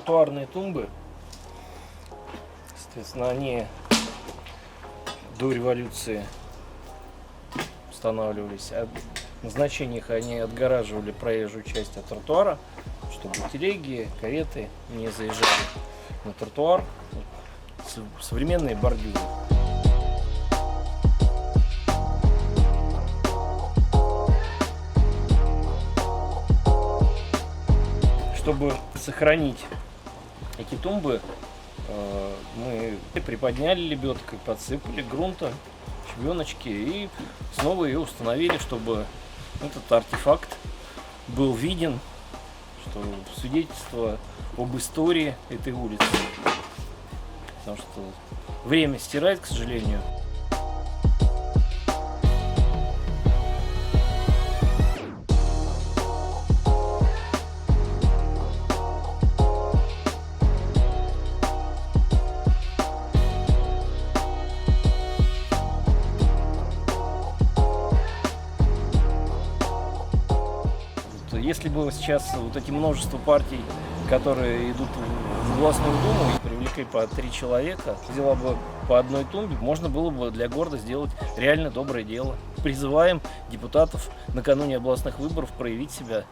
тротуарные тумбы, соответственно, они до революции устанавливались. А назначение их они отгораживали проезжую часть от тротуара, чтобы телеги, кареты не заезжали на тротуар. Современные бордюры. Чтобы сохранить эти тумбы, мы приподняли лебедкой, подсыпали грунта, щебеночки и снова ее установили, чтобы этот артефакт был виден, что свидетельство об истории этой улицы. Потому что время стирает, к сожалению. Если бы сейчас вот эти множество партий, которые идут в областную думу, привлекли по 3 человека, взяла бы по одной тумбе, можно было бы для города сделать реально доброе дело. Призываем депутатов накануне областных выборов проявить себя.